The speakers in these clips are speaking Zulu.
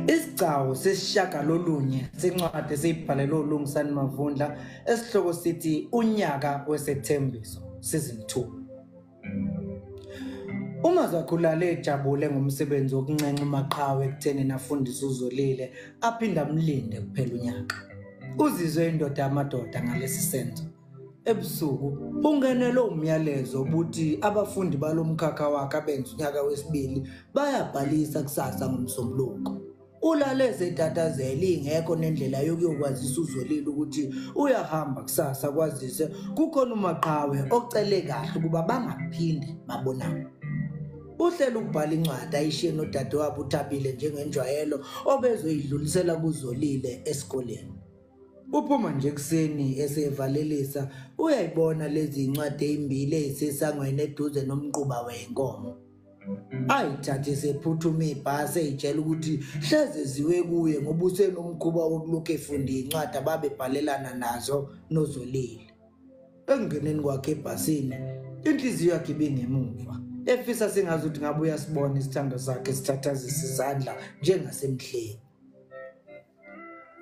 Isigcawu sesishagalolunye sencwadi esiyibhalelwe uLungisani Mavundla esihloko sithi unyaka wesethembiso season 2. Uma zakhulale ejabule ngomsebenzi wokuncenca uMaqhawe ekutheni nafundisa uZolile aphinda amlinde kuphela unyaka. Uzizwe indoda yamadoda ngalesi senzo. Ebusuku ungenele umyalezo ukuthi abafundi balomkhakha wakhe abenza unyaka wesibili bayabhalisa kusasa ngomsombuluko. Ulaleze itatazela ingekho nendlela yokuyokwazisa uZolile ukuthi uyahamba kusasa kwazise kukhona uMaqhawe ocele kahle ukuba bangaphinde babonane. Uhlelo ukubhala incwadi ayishiye nodadewabo uThabile njengenjwayelo obezoyidlulisela kuZolile esikoleni. Uphuma nje kuseni esevalelisa uyayibona lezi incwadi ezimbili ezisesangweni eduze nomquba wenkomo. Ayithathe sephuthuma ibhasi eyitshela ukuthi hleze ziwe kuye ngoba usenomkhuba wokulokhu efunda incwadi ababebhalelana nazo noZolile. Engeneni kwakhe ebhasini inhliziyo yakhe ibingemuva efisa sengazuthi ngabe uyasibona isithando sakhe sithathazisa izandla njengasemhleni.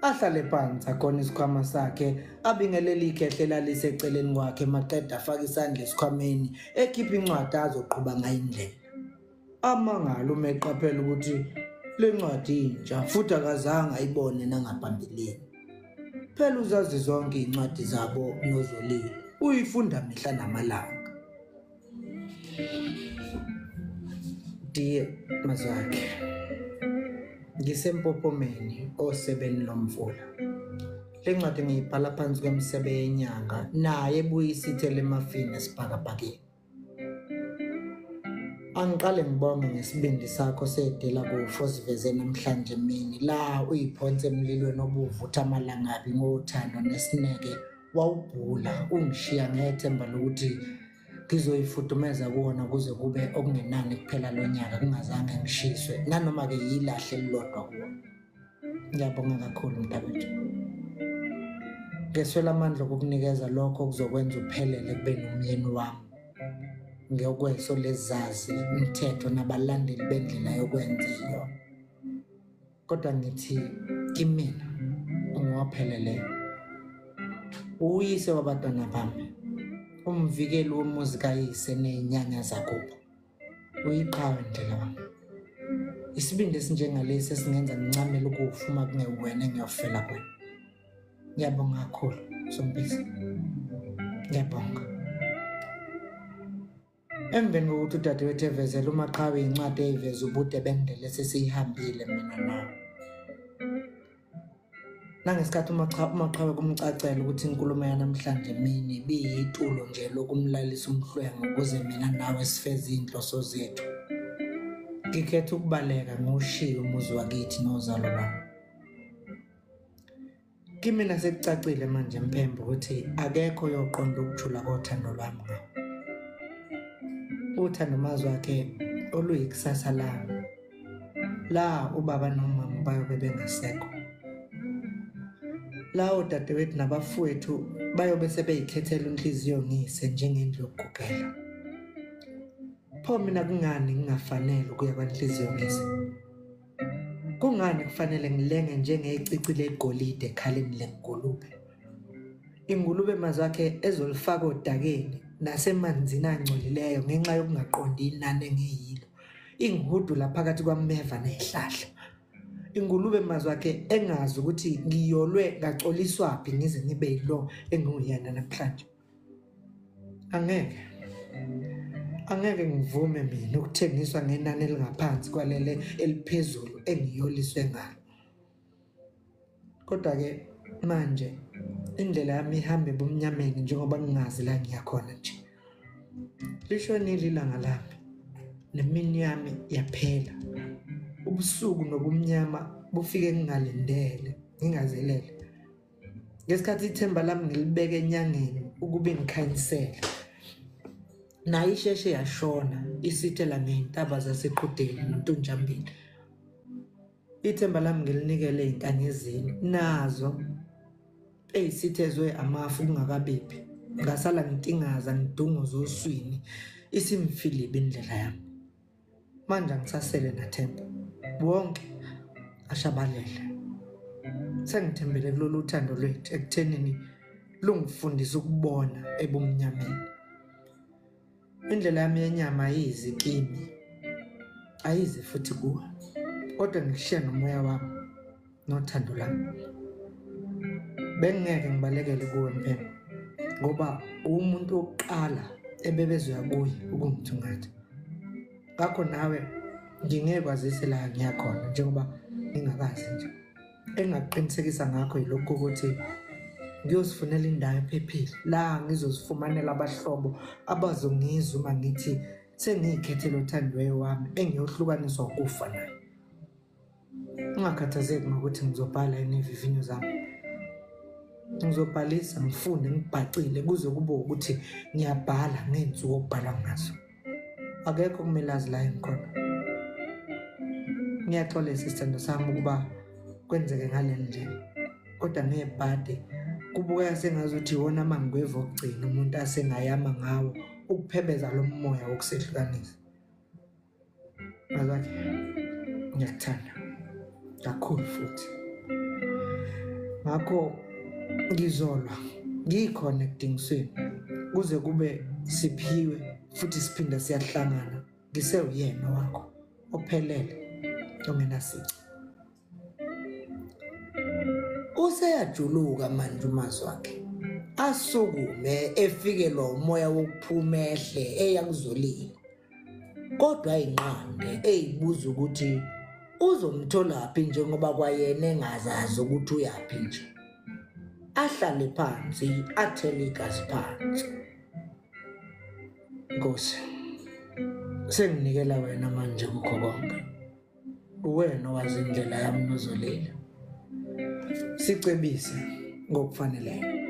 Ahlale phansi akhona isikhwama sakhe abingelela ikhehlela liseceleni kwakhe maqeda afaka isandla esikhwameni ekhipha incwadi azoqhuba ngayo indlela. Amangalo umeqaphela ukuthi le ncwadi intsha futhi akazange ayibone nangaphambili. Phela uzazi zonke incwadi zabo noZolile uyifunda mihla namalanga. Dear Mazakhe, ngisempopomeni osebeni lomvula. Le ncwadi ngiyibhala phansi kwemsebe yenyanga naye ebuye isithele emafini esibhakabhakeni. Angiqale ngibonge ngesibindi sakho sedela kufo siveze namhlanje emini la uyiphonse emlilweni obuvutha amalangabi ngothando nesineke wawubhula ungishiya ngethemba lokuthi ngizoyifudumeza kuwona kuze kube okungenani kuphela lonyaka kungazange ngishiswe nanoma ke yilahle elilodwa kuwona. Ngiyabonga kakhulu mntabethu. Ngeswela amandla okukunikeza lokho kuzokwenza uphelele kube nomyeni wami. Ngiyokweso lezazi imithetho nabalandeli bendlela yokwenza iyo. Kodwa ngithi kimina ungophelele. Uyise wabantwana bami. Umvikeli womuzi kayise nezinyanya zakubo. Uyiqhawe ndlela wami. Isibindi esinjengalesi esingenza ngincamela ukufuma kungewena engiyofela kwena. Ngiyabonga kakhulu Sompisi. Ngiyabonga. Emveni kokuthi udadewethu evezela uMaqhawe incwadi eyiveza ubude bendlela esesiyihambile mina nawe. Nangesikhathi uMaqhawe kumcacela ukuthi inkulumo yanamhlanje emini biyitulo nje lokumlalisa umhlwengo ukuze mina nawe sifeze inhloso zethu. Ngikhetha ukubaleka ngoshiya umuzi wakithi nozalo lwami. Kimina sekucacile manje Mphembe ukuthi akekho yoqonda ukuthula kothando lwami ngawo. Uthando mazwi wakhe oluyikusasa lami. La ubaba nomama bayobe bengasekho. La udadewethu nabafowethu bayobe sebeyikhethela inhliziyo ngise njengendlu yokugugela. Pho mina kungani ngingafanele ukuya kwanhliziyo ngise? Kungani kufanele ngilenge njengecici legolide ekhaleni lengulube? Ingulube mazakhe ezolifaka odakeni nasemanzini angcolileyo ngenxa yokungaqondi inani engiyilo. Ingihudula phakathi kwameva nezihlahla. Ingulube mazakhe engazi ukuthi ngiyolwe ngacoliswaphi ngize ngibe yilo engiyena namhlanje. Angeke ngivume mina ukuthengiswa ngenani elingaphansi kwalele eliphezulu engiyoliswe ngalo. Kodwa ke manje indlela yami ihamba ebumnyameni njengoba ngingazi la ngiyakhona nje. Lishonile ilanga lami nemini yami yaphela. Ubusuku nobumnyama bufike ngingalindele ngingazelele. Ngesikhathi ithemba lami ngilibeke enyangeni ukube ngikhanyisela. Nayo isheshe yashona isithela ngezintaba zaseqhudeni noNtunjambili. Ithemba lami ngilinikele izinkanyezini nazo eyisithezwe amafu kungakabibi. Ngasala ngitingaza ngidunguza oswini isimfilibe indlela yami. Manje ngisasele nathemba. Wonke ashabalele. Sengithembele kulolu uthando lwethu ekuthenini lungifundisa ukubona ebumnyameni. Indlela yami yenyama ayizi kimi, ayizi futhi kuwe, kodwa ngishiya nomoya wami nothando lami. Bengeke ngibalekele kuwe mpela, ngoba umuntu wokuqala ebebezoya kuye ukungithungatha. Ngakho nawe ngingeke kwazise la ngiyakhona njengoba ngingakazi nje. Engakuqinisekisa ngakho yilokho ukuthi ngiyozifunela indawo ephephile la ngizozifumanela abahlobo abazongizwa uma ngithi sengiyikhethela uthando wami engiyohlukaniswa ukufa naye. Ungakhathazeki ngokuthi ngizobhala ivivinyo zami. Ngizobhalisa, ngifunde, ngibhacile kuze kube ukuthi ngiyabhala ngenzuko okubhala ngazo. Akekho kumele azi la engikhona. Ngiyaxolisa isithando sami ukuba kwenzeke ngale ndlela, kodwa ngebhadi kubukeka sengazuthi iwona mangweva okugcina umuntu asengayama ngawo ukuphebeza lo moya wokusehlukanisa. Ngakho ngiyakuthanda kakhulu futhi. Ngakho ngizolwa ngiyi-connecting kuze kube siphiwe futhi siphinda siyahlangana ngisewuyena wakho ophelele ongenasici. Useyajuluka manje umazi wakhe, asukume efikelwa umoya wokuphuma ehle eyakuzolile, kodwa ayinqande eyibuza ukuthi uzomtholaphi njengoba kwayena engazazi ukuthi uyaphi nje. Ahlale phansi athele igazi phansi. Nkosi, senginikela wena manje kukho konke. Uwena owazi indlela yami nozolile. Sicebise ngokufaneleyo.